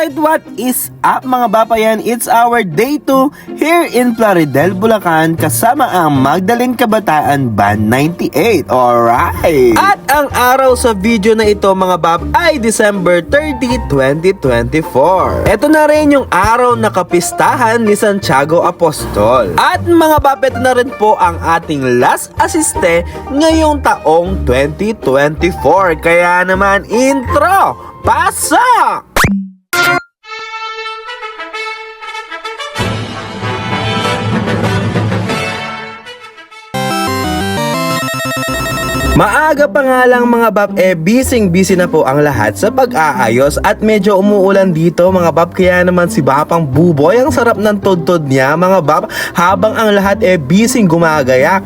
Alright, what is up mga bapayan? It's our day 2 here in Plaridel, Bulacan kasama ang Magdalene Kabataan Band 98. Alright! At ang araw sa video na ito mga bap ay December 30, 2024. Ito na rin yung araw na kapistahan ni Santiago Apostol. At mga bap, ito na rin po ang ating last asiste ngayong taong 2024. Kaya naman intro! Pasok! Maaga pa nga lang mga bab, busy na po ang lahat sa pag-aayos at medyo umuulan dito mga bab, kaya naman si Bapang Buboy ang sarap ng tod-tod niya mga bab, habang ang lahat busy gumagayak.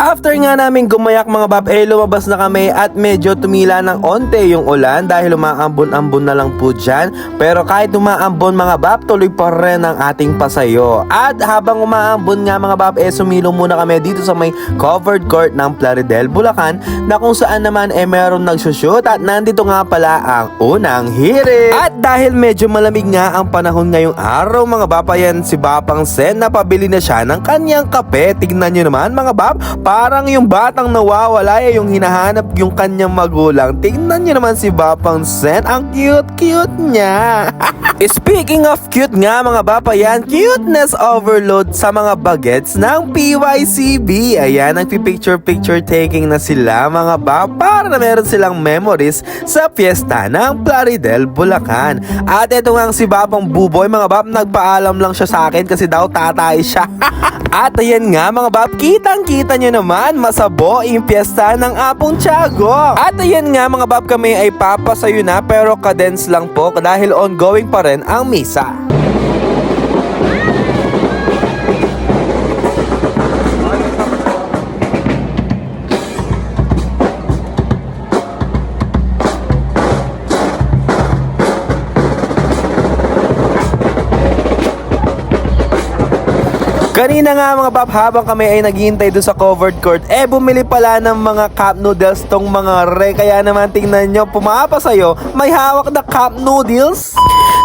After nga namin gumayak mga bab, lumabas na kami at medyo tumila ng onte yung ulan dahil umaambon-ambon na lang po dyan. Pero kahit umaambon mga bab, tuloy pa rin ang ating pasayo. At habang umaambon nga mga bab, sumilong muna kami dito sa may covered court ng Plaridel, Bulacan, na kung saan naman meron nagsushoot at nandito nga pala ang unang hirit. At dahil medyo malamig nga ang panahon ngayong araw mga bapayan, si Bapang Sen napabili na siya ng kanyang kape. Tignan nyo naman mga bab, parang yung batang nawawala yung hinahanap yung kanyang magulang. Tingnan nyo naman si Bapang Sen, ang cute-cute niya. Speaking of cute nga mga bapayan, cuteness overload sa mga bagets ng PYCB. Ayan, nagpi-picture taking na sila mga bap para na meron silang memories sa fiesta ng Plaridel, Bulacan. At ito nga si Bapang Buboy mga bap, nagpaalam lang siya sa akin kasi daw tatay siya. At ayan nga mga bap, kitang-kita nyo naman, masabo yung piyesta ng Apong Tiago. At ayan nga mga bap, kami ay papasayo na pero cadence lang po dahil ongoing pa rin ang misa. Kanina nga mga bap, habang kami ay naghihintay doon sa covered court, bumili pala ng mga cup noodles tong mga re. Kaya naman tingnan nyo, pumapasayo, may hawak na cup noodles.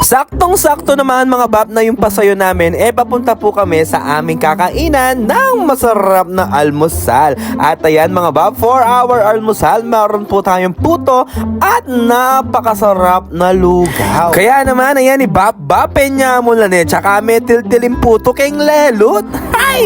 Saktong-sakto naman mga bap na yung pasayo namin, papunta po kami sa aming kakainan ng masarap na almusal. At ayan mga bap, for our almusal, meron po tayong puto at napakasarap na lugaw. Kaya naman ayan ni Bap Peña mula tsaka may tiltilim puto keng lelut.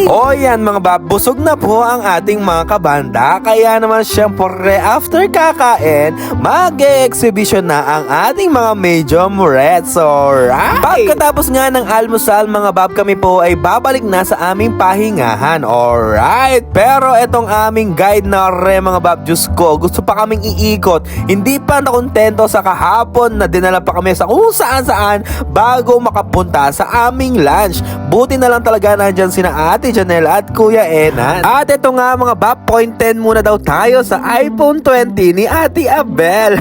O yan mga bab, busog na po ang ating mga kabanda. Kaya naman syempre after kakain, mag-exhibition na ang ating mga medium reds. Alright! Pagkatapos nga ng almusal mga bab, kami po ay babalik na sa aming pahingahan. Alright! Pero etong aming guide na mga bab, Diyos ko, gusto pa kaming iikot. Hindi pa nakontento sa kahapon na dinala pa kami sa kung saan bago makapunta sa aming lunch. Buti na lang talaga nandyan sina Ate Janelle at Kuya Enan. At ito nga mga bap, point 10 muna daw tayo sa iPhone 20 ni Ate Abel.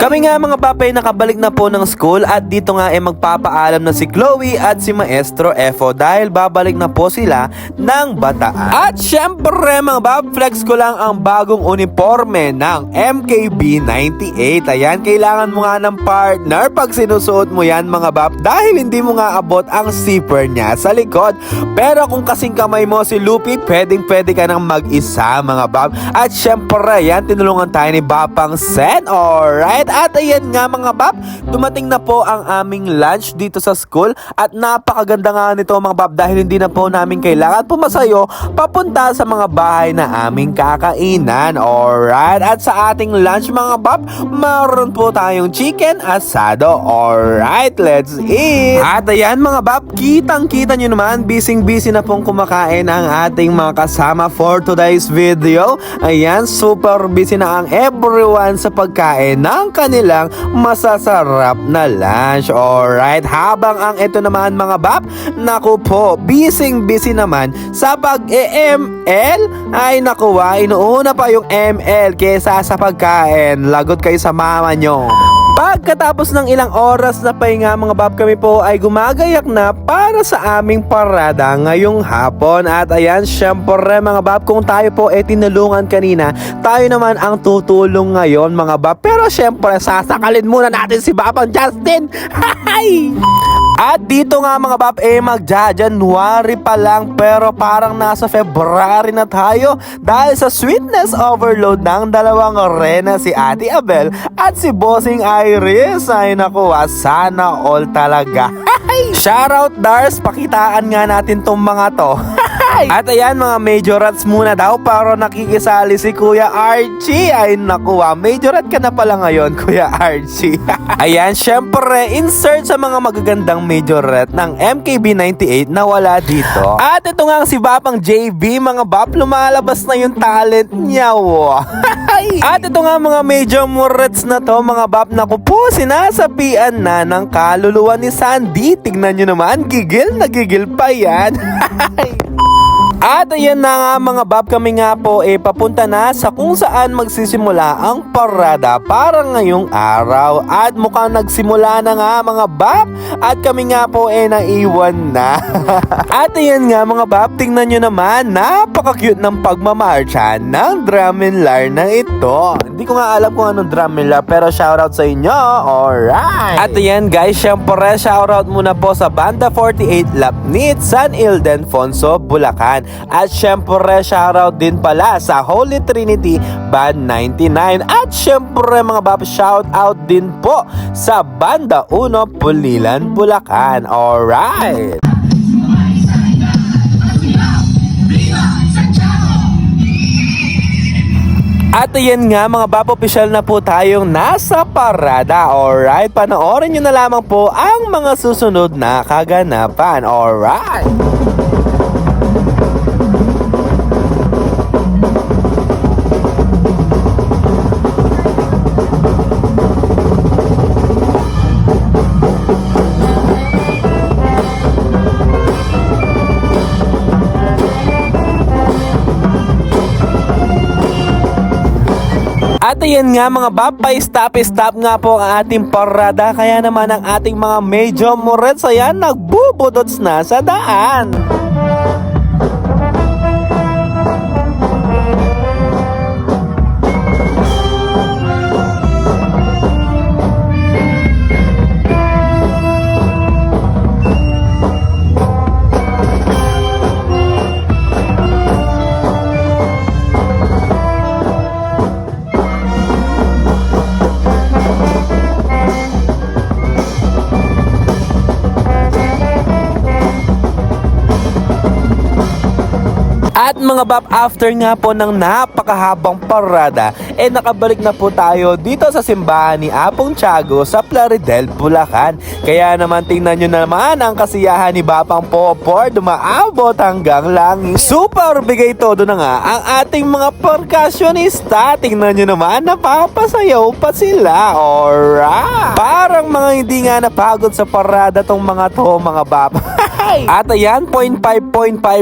Kami nga mga bap ay nakabalik na po ng school at dito nga magpapaalam na si Chloe at si Maestro Efo dahil babalik na po sila ng Bataan. At syempre mga bap, flex ko lang ang bagong uniforme ng MKB 98. Ayan, kailangan mo nga ng partner pag sinusuot mo yan mga bap dahil hindi mo nga abot ang zipper niya sa likod. Pero kung kasing kamay mo si Lupi, pwede ka nang mag-isa mga bab. At syempre yan, tinulungan tayo ni Bapang Sen. Alright, at ayan nga mga bab, dumating na po ang aming lunch dito sa school. At napakaganda nga nito mga bab dahil hindi na po namin kailangan pumasayo papunta sa mga bahay na aming kakainan. Alright, at sa ating lunch mga bab, meron po tayong chicken asado. Alright, let's eat. At ayan mga bab, kitang-kita nyo naman, busy na pong kumakain ang ating mga kasama for today's video. Ayan, super busy na ang everyone sa pagkain ng kanilang masasarap na lunch. Alright, habang ang ito naman mga bab, naku po, busy naman sa pag-ML. Ay nakuha, inuuna pa yung ML kesa sa pagkain. Lagot kayo sa mama nyo. Pagkatapos ng ilang oras na pahinga mga bab, kami po ay gumagayak na para sa aming parada ngayong hapon. At ayan, syempre mga bab, kung tayo po ay tinulungan kanina, tayo naman ang tutulong ngayon mga bab. Pero syempre, sasakalin muna natin si Babang Justin. Hay! At dito nga mga bab, magja-January pa lang pero parang nasa February na tayo dahil sa sweetness overload ng dalawang rena, si Ate Abel at si Bossing Iris. Ay naku, sana all talaga. Shoutout Dars, pakitaan nga natin tong mga to. At ayan mga majorats muna daw para nakikisali si Kuya Archie. Ay naku, majorat ka na pala ngayon Kuya Archie. Ayan, syempre insert sa mga magagandang majorat ng MKB98 na wala dito. At ito nga si Babang JB mga bab, lumalabas na yung talent niya. At ito nga mga majorats na to mga bab, naku po, sinasapian na ng kaluluwa ni Sandy. Tignan nyo naman, gigil na gigil pa yan. At ayan na nga mga bab, kami nga po papunta na sa kung saan magsisimula ang parada para ngayong araw. At mukhang nagsimula na nga mga bab at kami nga po naiwan na. At ayan nga mga bab, tingnan nyo naman, napaka-cute ng pagmamarcha ng Dramenlar na ito. Hindi ko nga alam kung anong Dramenlar pero shoutout sa inyo. Alright. At ayan guys, syempre shoutout muna po sa Banda 48 Lapnit, San Ildefonso, Bulacan. At syempre shoutout din pala sa Holy Trinity Band 99. At syempre mga bab, shoutout din po sa Banda 1 Pulilan, Bulacan. Alright. At ayan nga mga bab, official na po tayong nasa parada. Alright, panoorin nyo na lamang po ang mga susunod na kaganapan. Alright. At ayan nga mga bab, pa-stop nga po ang ating parada. Kaya naman ang ating mga medyo morets ayan, nagbubudots na sa daan. At mga bab, after nga po ng napakahabang parada, nakabalik na po tayo dito sa simbahan ni Apong Tiago sa Plaridel, Bulacan. Kaya naman tingnan nyo naman ang kasiyahan ni Babang Popor, dumaabot hanggang langit. Super bigay todo na nga ang ating mga percussionista. Tingnan nyo naman, napapasayaw pa sila. Alright! Parang mga hindi nga napagod sa parada tong mga to mga bab. At ayan, 0.5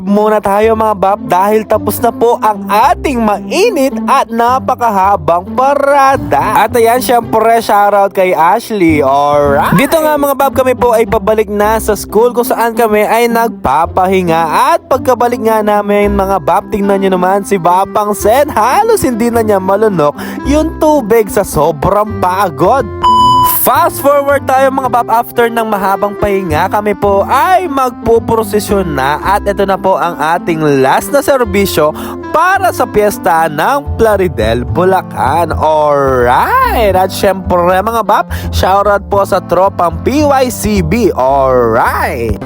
muna tayo mga bab dahil tapos na po ang ating mainit at napakahabang parada. At ayan, syempre shoutout kay Ashley. Alright. Dito nga mga bab, kami po ay pabalik na sa school kung saan kami ay nagpapahinga. At pagkabalik nga namin mga bab, tingnan nyo naman si Babang Sen, halos hindi na niya malunok yung tubig sa sobrang pagod. Fast forward tayo mga bab, after ng mahabang pahinga, kami po ay magpuprosesyon na at ito na po ang ating last na serbisyo para sa piyesta ng Plaridel, Bulacan. Alright! At syempre mga bab, shoutout po sa tropang PYCB. Alright!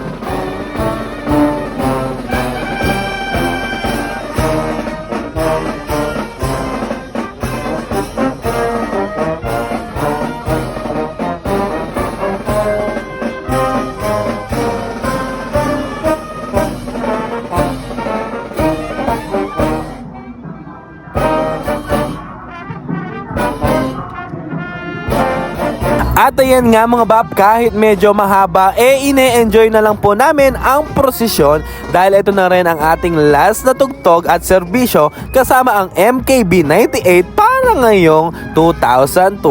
At ayan nga mga bab, kahit medyo mahaba, ine-enjoy na lang po namin ang prosesyon dahil ito na rin ang ating last na tugtog at serbisyo kasama ang MKB98 para para ngayong 2024.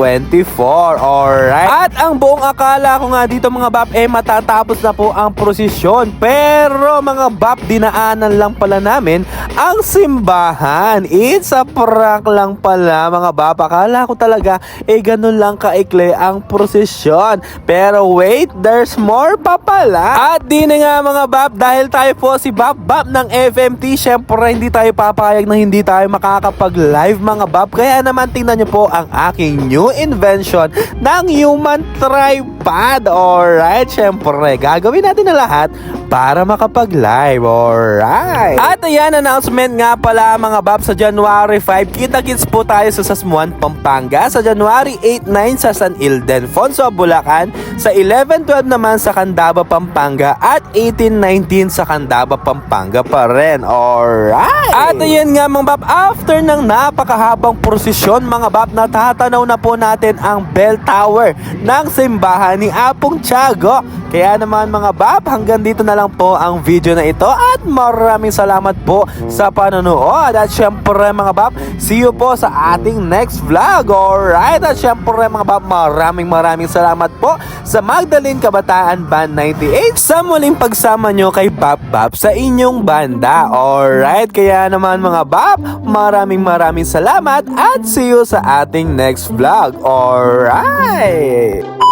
Alright? At ang buong akala ko nga dito mga bab matatapos na po ang prosesyon. Pero mga bab, dinaanan lang pala namin ang simbahan. It's a prank lang pala mga bab. Akala ko talaga ganun lang kaikli ang prosesyon. Pero wait, there's more pa pala. At di na nga mga bab, dahil tayo po si Bab ng FMT, syempre hindi tayo papayag na hindi tayo makakapag-live mga bab. Kaya naman tingnan nyo po ang aking new invention ng human tripod. Alright, syempre gagawin natin na lahat para makapag-live. Alright. At ayan, announcement nga pala mga bab, sa January 5, kita-kits po tayo sa Sasmuan, Pampanga. Sa January 8-9 sa San Ildefonso, Bulacan. Sa 11-12 naman sa Candaba, Pampanga. At 18-19 sa Candaba, Pampanga pa rin. Alright. At ayan nga mga bab, after ng napakahabang prosesyon mga bab, natatanaw na po natin ang bell tower ng simbahan ni Apong Tiago. Kaya naman mga bab, hanggang dito na lang po ang video na ito at maraming salamat po sa panonood. At syempre mga bab, see you po sa ating next vlog. Alright, at syempre mga bab, maraming salamat po sa Magdalene Kabataan Band 98 sa muling pagsama nyo kay Bab sa inyong banda. Alright, kaya naman mga bab, maraming salamat at see you sa ating next vlog. Alright.